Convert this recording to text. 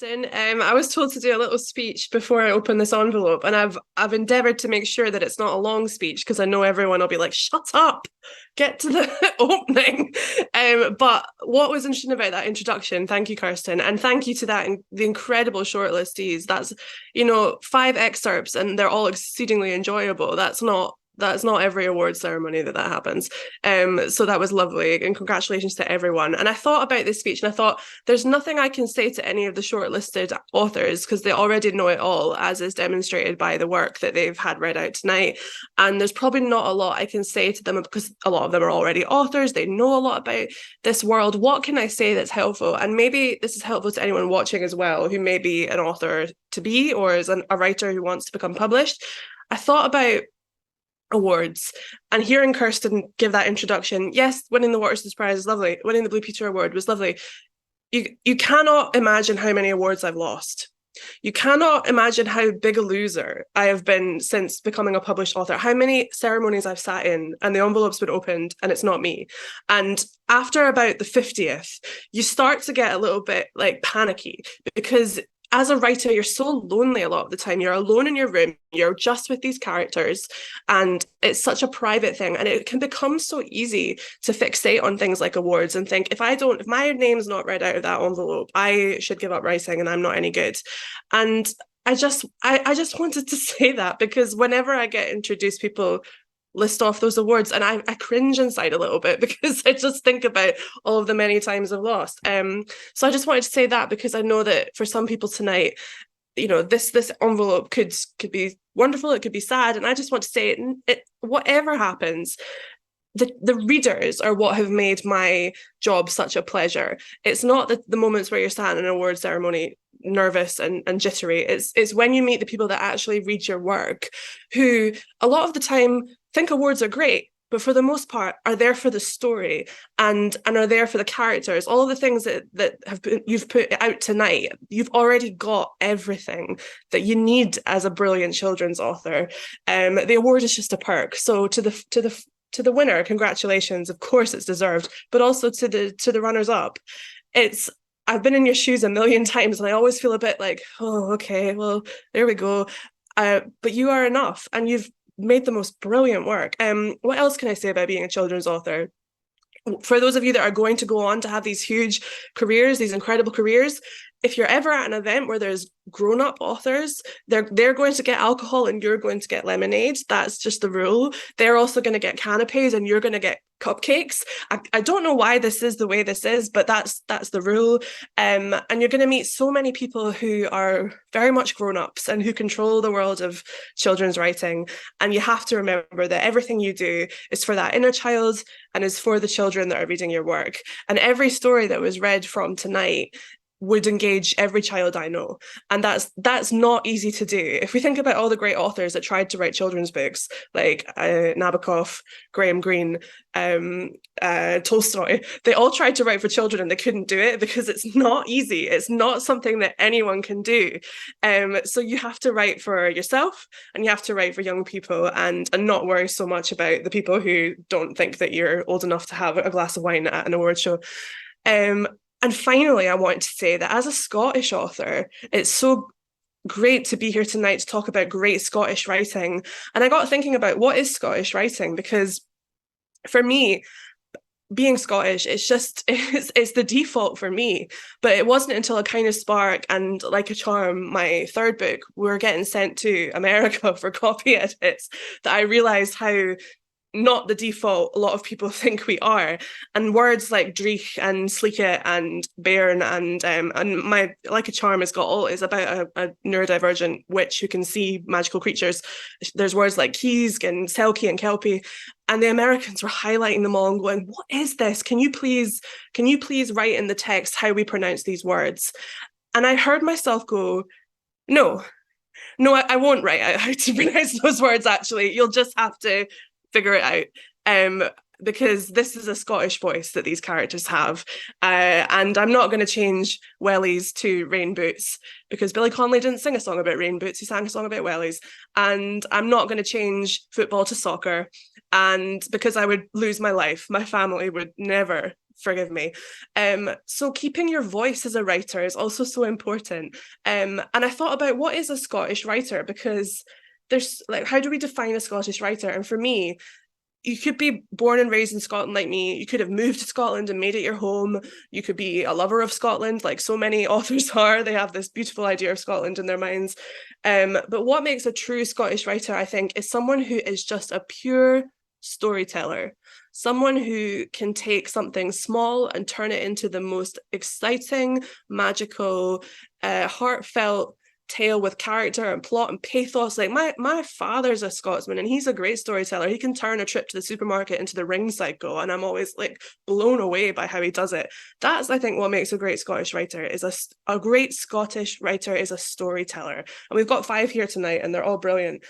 I was told to do a little speech before I open this envelope, and I've endeavoured to make sure that it's not a long speech because I know everyone will be like, "Shut up, get to the opening." But what was interesting about that introduction? Thank you, Kirsten, and thank you to the incredible shortlistees. That's 5 excerpts, and they're all exceedingly enjoyable. That's not every award ceremony that happens. So that was lovely, and congratulations to everyone. And I thought about this speech, and I thought there's nothing I can say to any of the shortlisted authors because they already know it all, as is demonstrated by the work that they've had read out tonight. And there's probably not a lot I can say to them because a lot of them are already authors. They know a lot about this world. What can I say that's helpful? And maybe this is helpful to anyone watching as well who may be an author to be or is a writer who wants to become published. I thought about awards and hearing Kirsten give that introduction. Yes, winning the Waterston's Prize is lovely. Winning the Blue Peter Award was lovely. You cannot imagine how many awards I've lost. You cannot imagine how big a loser I have been since becoming a published author, how many ceremonies I've sat in and the envelope's been opened and it's not me. And after about the 50th, you start to get a little bit like panicky because as a writer, you're so lonely a lot of the time. You're alone in your room, you're just with these characters, and it's such a private thing. And it can become so easy to fixate on things like awards and think, if my name's not read out of that envelope, I should give up writing and I'm not any good. And I just wanted to say that because whenever I get introduced, people list off those awards and I cringe inside a little bit because I just think about all of the many times I've lost. So I just wanted to say that because I know that for some people tonight, this envelope could be wonderful, it could be sad, and I just want to say whatever happens, the readers are what have made my job such a pleasure. It's not the moments where you're sat in an award ceremony nervous and jittery. It's when you meet the people that actually read your work, who a lot of the time think awards are great, but for the most part are there for the story and are there for the characters. All of the things you've put out tonight, you've already got everything that you need as a brilliant children's author. The award is just a perk. So to the winner, congratulations. Of course, it's deserved, but also to the runners up. I've been in your shoes a million times, and I always feel a bit like, oh, okay, well, there we go. But you are enough, and you've made the most brilliant work. What else can I say about being a children's author? For those of you that are going to go on to have these huge careers, these incredible careers, if you're ever at an event where there's grown-up authors, they're going to get alcohol and you're going to get lemonade. That's just the rule. They're also going to get canapes and you're going to get cupcakes. I don't know why this is the way this is, but that's the rule. And you're going to meet so many people who are very much grown-ups and who control the world of children's writing. And you have to remember that everything you do is for that inner child and is for the children that are reading your work. And every story that was read from tonight would engage every child I know. And that's not easy to do. If we think about all the great authors that tried to write children's books, like Nabokov, Graham Greene, Tolstoy, they all tried to write for children and they couldn't do it because it's not easy. It's not something that anyone can do. So you have to write for yourself and you have to write for young people and not worry so much about the people who don't think that you're old enough to have a glass of wine at an award show. And finally, I want to say that as a Scottish author, it's so great to be here tonight to talk about great Scottish writing. And I got thinking about what is Scottish writing, because for me, being Scottish, it's the default for me. But it wasn't until A Kind of Spark and Like a Charm, my third book, were getting sent to America for copy edits, that I realised how not the default a lot of people think we are. And words like dreich and sleeket and bairn and my Like a Charm is about a neurodivergent witch who can see magical creatures. There's words like keys and selkie and kelpie, and the Americans were highlighting them all and going, what is this? Can you please write in the text how we pronounce these words? And I heard myself go, no, I won't write out how to pronounce those words. Actually, you'll just have to figure it out, because this is a Scottish voice that these characters have, and I'm not going to change wellies to rain boots because Billy Connolly didn't sing a song about rain boots, he sang a song about wellies. And I'm not going to change football to soccer, and because I would lose my life, my family would never forgive me. So keeping your voice as a writer is also so important. And I thought about what is a Scottish writer, because there's like, how do we define a Scottish writer? And for me, you could be born and raised in Scotland like me. You could have moved to Scotland and made it your home. You could be a lover of Scotland, like so many authors are. They have this beautiful idea of Scotland in their minds. But what makes a true Scottish writer, I think, is someone who is just a pure storyteller. Someone who can take something small and turn it into the most exciting, magical, heartfelt tale with character and plot and pathos. Like my father's a Scotsman and he's a great storyteller. He can turn a trip to the supermarket into the Ring cycle, and I'm always like blown away by how he does it. That's, I think, what makes a great Scottish writer. Is a great Scottish writer is a storyteller. And we've got 5 here tonight and they're all brilliant.